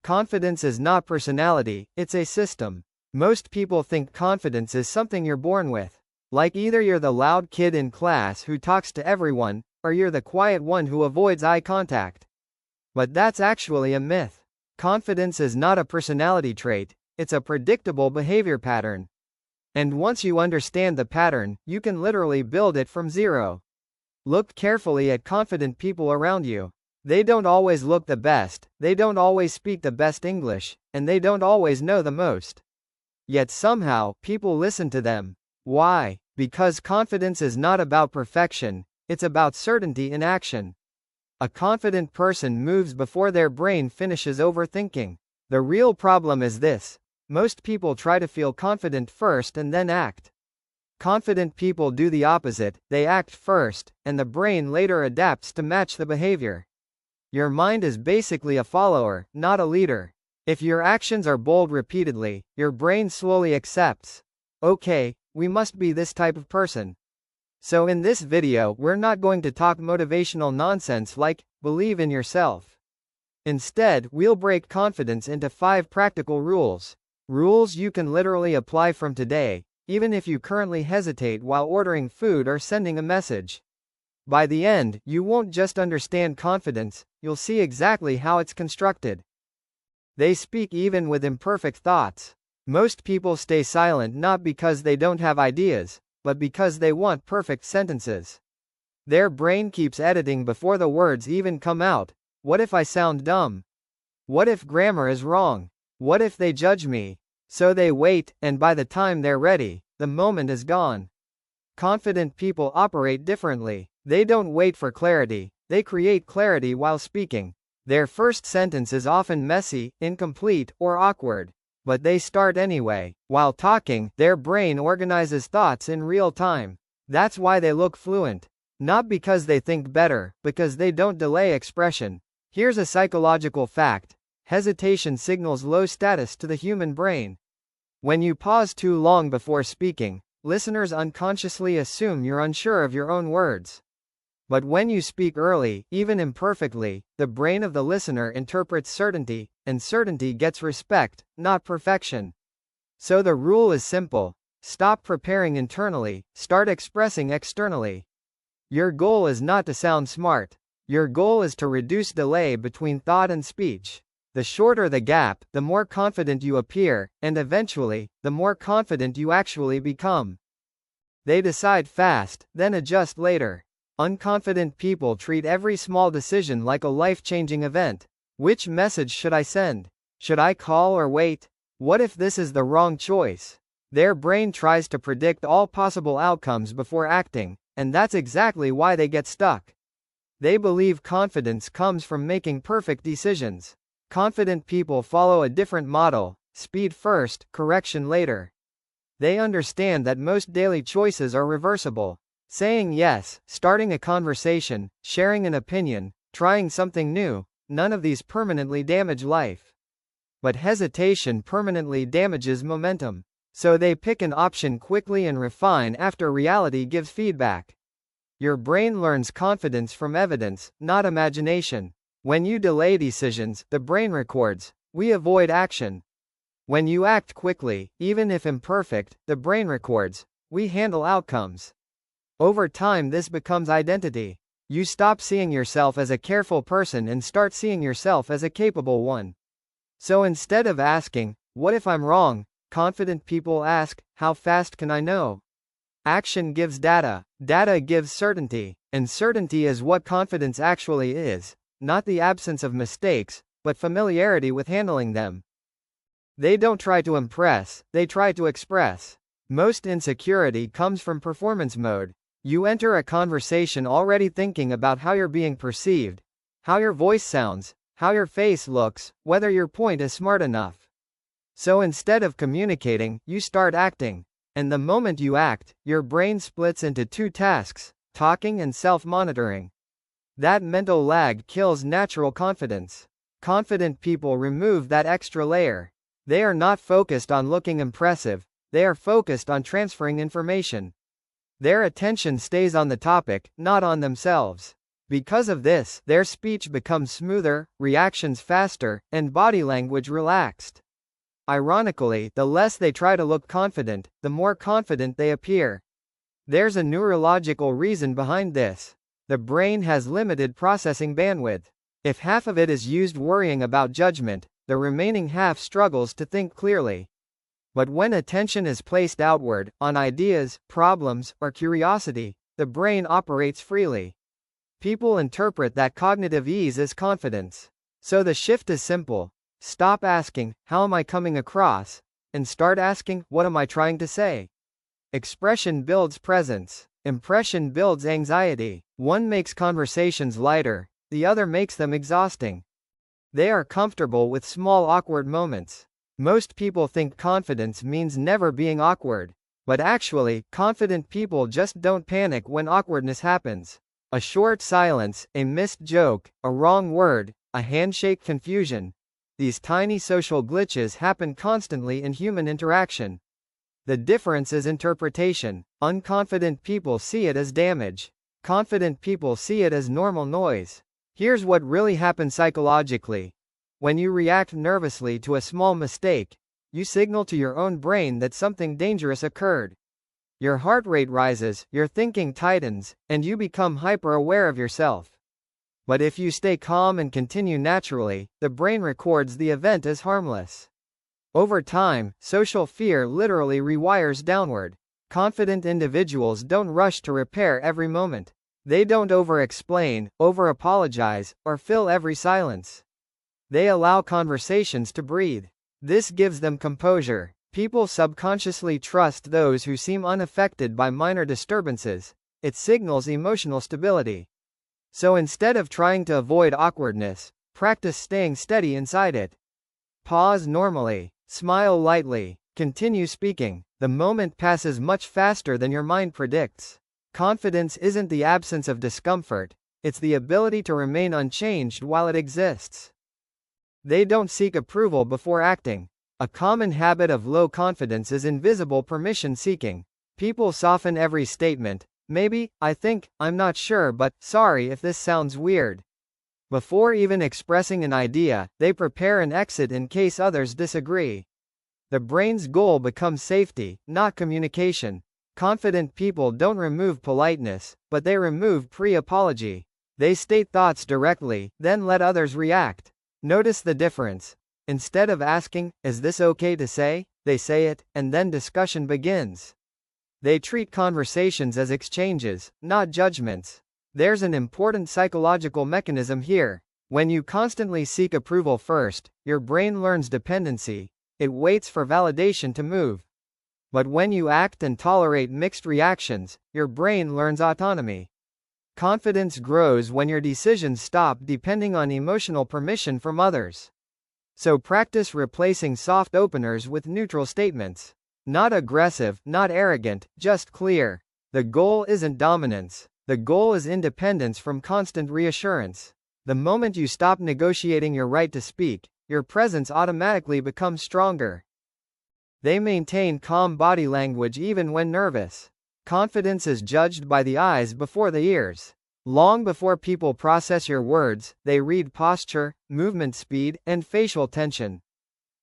Confidence is not personality, it's a system. Most people think confidence is something you're born with. Like either you're the loud kid in class who talks to everyone, or you're the quiet one who avoids eye contact. But that's actually a myth. Confidence is not a personality trait, it's a predictable behavior pattern. And once you understand the pattern, you can literally build it from zero. Look carefully at confident people around you. They don't always look the best, they don't always speak the best English, and they don't always know the most. Yet somehow, people listen to them. Why? Because confidence is not about perfection, it's about certainty in action. A confident person moves before their brain finishes overthinking. The real problem is this: most people try to feel confident first and then act. Confident people do the opposite, they act first, and the brain later adapts to match the behavior. Your mind is basically a follower, not a leader. If your actions are bold repeatedly, your brain slowly accepts. Okay, we must be this type of person. So in this video, we're not going to talk motivational nonsense like, believe in yourself. Instead, we'll break confidence into 5 practical rules. Rules you can literally apply from today, even if you currently hesitate while ordering food or sending a message. By the end, you won't just understand confidence, you'll see exactly how it's constructed. They speak even with imperfect thoughts. Most people stay silent not because they don't have ideas, but because they want perfect sentences. Their brain keeps editing before the words even come out. What if I sound dumb? What if grammar is wrong? What if they judge me? So they wait, and by the time they're ready, the moment is gone. Confident people operate differently. They don't wait for clarity, they create clarity while speaking. Their first sentence is often messy, incomplete, or awkward. But they start anyway. While talking, their brain organizes thoughts in real time. That's why they look fluent. Not because they think better, because they don't delay expression. Here's a psychological fact: hesitation signals low status to the human brain. When you pause too long before speaking, listeners unconsciously assume you're unsure of your own words. But when you speak early, even imperfectly, the brain of the listener interprets certainty, and certainty gets respect, not perfection. So the rule is simple: stop preparing internally, start expressing externally. Your goal is not to sound smart. Your goal is to reduce delay between thought and speech. The shorter the gap, the more confident you appear, and eventually, the more confident you actually become. They decide fast, then adjust later. Unconfident people treat every small decision like a life-changing event. Which message should I send? Should I call or wait? What if this is the wrong choice? Their brain tries to predict all possible outcomes before acting, and that's exactly why they get stuck. They believe confidence comes from making perfect decisions. Confident people follow a different model: speed first, correction later. They understand that most daily choices are reversible. Saying yes, starting a conversation, sharing an opinion, trying something new, none of these permanently damage life. But hesitation permanently damages momentum. So they pick an option quickly and refine after reality gives feedback. Your brain learns confidence from evidence, not imagination. When you delay decisions, the brain records. We avoid action. When you act quickly, even if imperfect, the brain records. We handle outcomes. Over time, this becomes identity. You stop seeing yourself as a careful person and start seeing yourself as a capable one. So instead of asking, what if I'm wrong? Confident people ask, how fast can I know? Action gives data. Data gives certainty. And certainty is what confidence actually is. Not the absence of mistakes, but familiarity with handling them. They don't try to impress, they try to express. Most insecurity comes from performance mode. You enter a conversation already thinking about how you're being perceived, how your voice sounds, how your face looks, whether your point is smart enough. So instead of communicating, you start acting. And the moment you act, your brain splits into 2 tasks: talking and self-monitoring. That mental lag kills natural confidence. Confident people remove that extra layer. They are not focused on looking impressive, they are focused on transferring information. Their attention stays on the topic, not on themselves. Because of this, their speech becomes smoother, reactions faster, and body language relaxed. Ironically, the less they try to look confident, the more confident they appear. There's a neurological reason behind this. The brain has limited processing bandwidth. If half of it is used worrying about judgment, the remaining half struggles to think clearly. But when attention is placed outward, on ideas, problems, or curiosity, the brain operates freely. People interpret that cognitive ease as confidence. So the shift is simple. Stop asking, "How am I coming across?" and start asking, "What am I trying to say?" Expression builds presence. Impression builds anxiety. One makes conversations lighter, the other makes them exhausting. They are comfortable with small awkward moments. Most people think confidence means never being awkward. But actually, confident people just don't panic when awkwardness happens. A short silence, a missed joke, a wrong word, a handshake confusion. These tiny social glitches happen constantly in human interaction. The difference is interpretation. Unconfident people see it as damage. Confident people see it as normal noise. Here's what really happens psychologically. When you react nervously to a small mistake, you signal to your own brain that something dangerous occurred. Your heart rate rises, your thinking tightens, and you become hyper-aware of yourself. But if you stay calm and continue naturally, the brain records the event as harmless. Over time, social fear literally rewires downward. Confident individuals don't rush to repair every moment. They don't over-explain, over-apologize, or fill every silence. They allow conversations to breathe. This gives them composure. People subconsciously trust those who seem unaffected by minor disturbances. It signals emotional stability. So instead of trying to avoid awkwardness, practice staying steady inside it. Pause normally. Smile lightly. Continue speaking. The moment passes much faster than your mind predicts. Confidence isn't the absence of discomfort, it's the ability to remain unchanged while it exists. They don't seek approval before acting. A common habit of low confidence is invisible permission seeking. People soften every statement. Maybe, I think, I'm not sure, but sorry if this sounds weird. Before even expressing an idea, they prepare an exit in case others disagree. The brain's goal becomes safety, not communication. Confident people don't remove politeness, but they remove pre-apology. They state thoughts directly, then let others react. Notice the difference. Instead of asking, "Is this okay to say?" they say it, and then discussion begins. They treat conversations as exchanges, not judgments. There's an important psychological mechanism here. When you constantly seek approval first, your brain learns dependency. It waits for validation to move. But when you act and tolerate mixed reactions, your brain learns autonomy. Confidence grows when your decisions stop depending on emotional permission from others. So practice replacing soft openers with neutral statements. Not aggressive, not arrogant, just clear. The goal isn't dominance. The goal is independence from constant reassurance. The moment you stop negotiating your right to speak, your presence automatically becomes stronger. They maintain calm body language even when nervous. Confidence is judged by the eyes before the ears. Long before people process your words, they read posture, movement speed, and facial tension.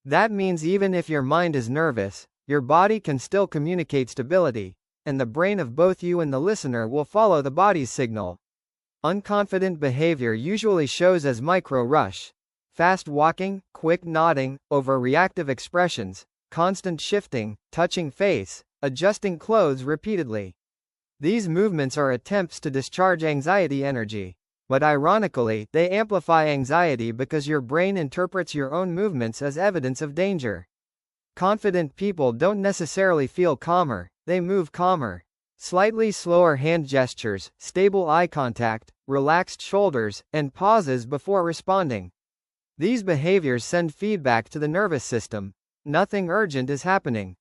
That means even if your mind is nervous, your body can still communicate stability, and the brain of both you and the listener will follow the body's signal. Unconfident behavior usually shows as micro-rush. Fast walking, quick nodding, overreactive expressions, constant shifting, touching face, adjusting clothes repeatedly. These movements are attempts to discharge anxiety energy. But ironically, they amplify anxiety because your brain interprets your own movements as evidence of danger. Confident people don't necessarily feel calmer, they move calmer. Slightly slower hand gestures, stable eye contact, relaxed shoulders, and pauses before responding. These behaviors send feedback to the nervous system. Nothing urgent is happening.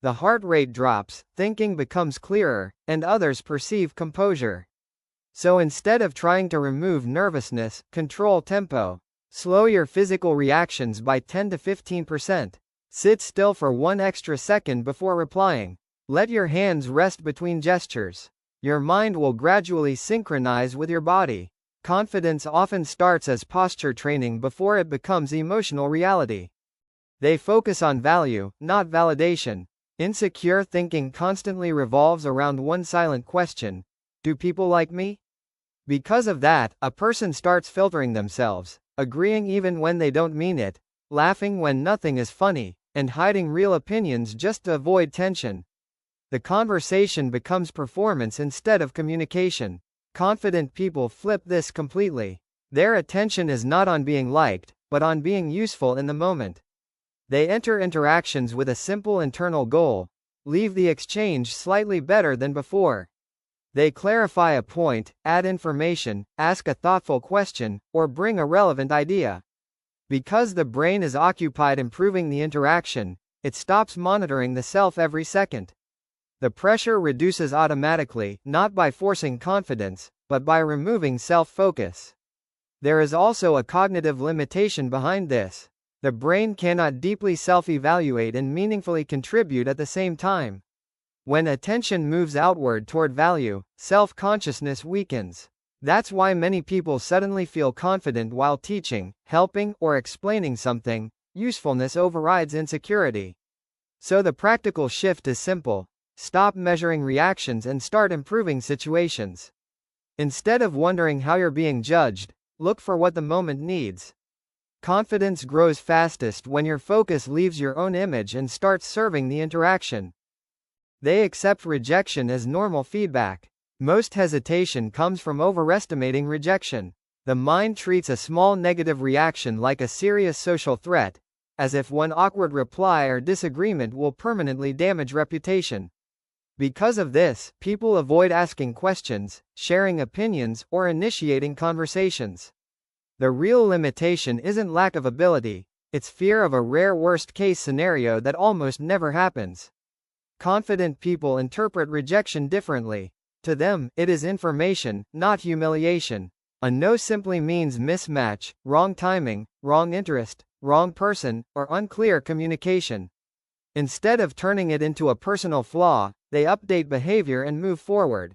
The heart rate drops, thinking becomes clearer, and others perceive composure. So instead of trying to remove nervousness, control tempo. Slow your physical reactions by 10 to 15%. Sit still for 1 extra second before replying. Let your hands rest between gestures. Your mind will gradually synchronize with your body. Confidence often starts as posture training before it becomes emotional reality. They focus on value, not validation. Insecure thinking constantly revolves around one silent question: do people like me? Because of that, a person starts filtering themselves, agreeing even when they don't mean it, laughing when nothing is funny, and hiding real opinions just to avoid tension. The conversation becomes performance instead of communication. Confident people flip this completely. Their attention is not on being liked, but on being useful in the moment. They enter interactions with a simple internal goal: leave the exchange slightly better than before. They clarify a point, add information, ask a thoughtful question, or bring a relevant idea. Because the brain is occupied improving the interaction, it stops monitoring the self every second. The pressure reduces automatically, not by forcing confidence, but by removing self-focus. There is also a cognitive limitation behind this. The brain cannot deeply self-evaluate and meaningfully contribute at the same time. When attention moves outward toward value, self-consciousness weakens. That's why many people suddenly feel confident while teaching, helping, or explaining something. Usefulness overrides insecurity. So the practical shift is simple: stop measuring reactions and start improving situations. Instead of wondering how you're being judged, look for what the moment needs. Confidence grows fastest when your focus leaves your own image and starts serving the interaction. They accept rejection as normal feedback. Most hesitation comes from overestimating rejection. The mind treats a small negative reaction like a serious social threat, as if one awkward reply or disagreement will permanently damage reputation. Because of this, people avoid asking questions, sharing opinions, or initiating conversations. The real limitation isn't lack of ability, it's fear of a rare worst-case scenario that almost never happens. Confident people interpret rejection differently. To them, it is information, not humiliation. A no simply means mismatch, wrong timing, wrong interest, wrong person, or unclear communication. Instead of turning it into a personal flaw, they update behavior and move forward.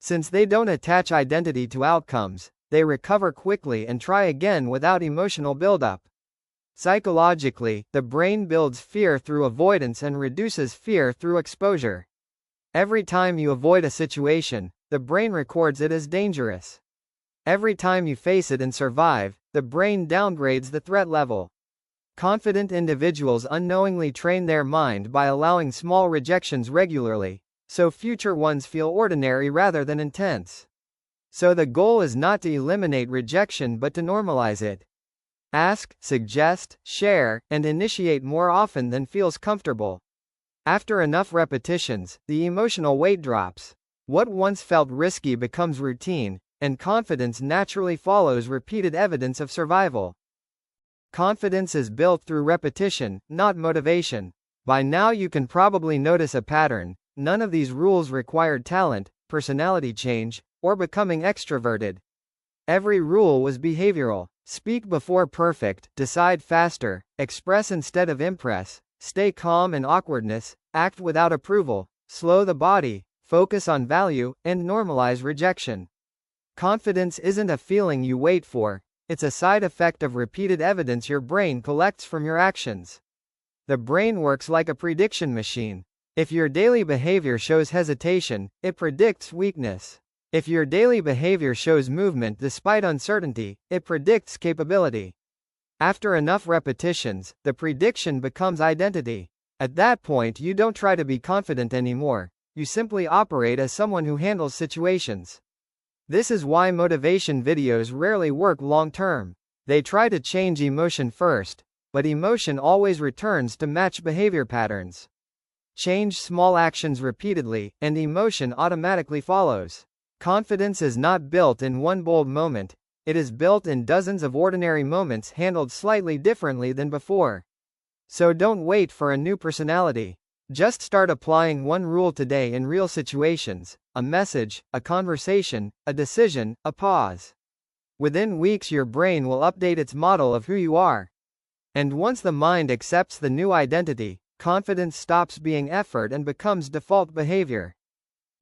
Since they don't attach identity to outcomes, they recover quickly and try again without emotional buildup. Psychologically, the brain builds fear through avoidance and reduces fear through exposure. Every time you avoid a situation, the brain records it as dangerous. Every time you face it and survive, the brain downgrades the threat level. Confident individuals unknowingly train their mind by allowing small rejections regularly, so future ones feel ordinary rather than intense. So the goal is not to eliminate rejection but to normalize it. Ask, suggest, share, and initiate more often than feels comfortable. After enough repetitions, the emotional weight drops. What once felt risky becomes routine, and confidence naturally follows repeated evidence of survival. Confidence is built through repetition, not motivation. By now you can probably notice a pattern. None of these rules required talent, personality change, or becoming extroverted. Every rule was behavioral. Speak before perfect, decide faster, express instead of impress, stay calm in awkwardness, act without approval, slow the body, focus on value, and normalize rejection. Confidence isn't a feeling you wait for, it's a side effect of repeated evidence your brain collects from your actions. The brain works like a prediction machine. If your daily behavior shows hesitation, it predicts weakness. If your daily behavior shows movement despite uncertainty, it predicts capability. After enough repetitions, the prediction becomes identity. At that point, you don't try to be confident anymore, you simply operate as someone who handles situations. This is why motivation videos rarely work long term. They try to change emotion first, but emotion always returns to match behavior patterns. Change small actions repeatedly, and emotion automatically follows. Confidence is not built in one bold moment, it is built in dozens of ordinary moments handled slightly differently than before. So don't wait for a new personality. Just start applying one rule today in real situations: a message, a conversation, a decision, a pause. Within weeks your brain will update its model of who you are. And once the mind accepts the new identity, confidence stops being effort and becomes default behavior.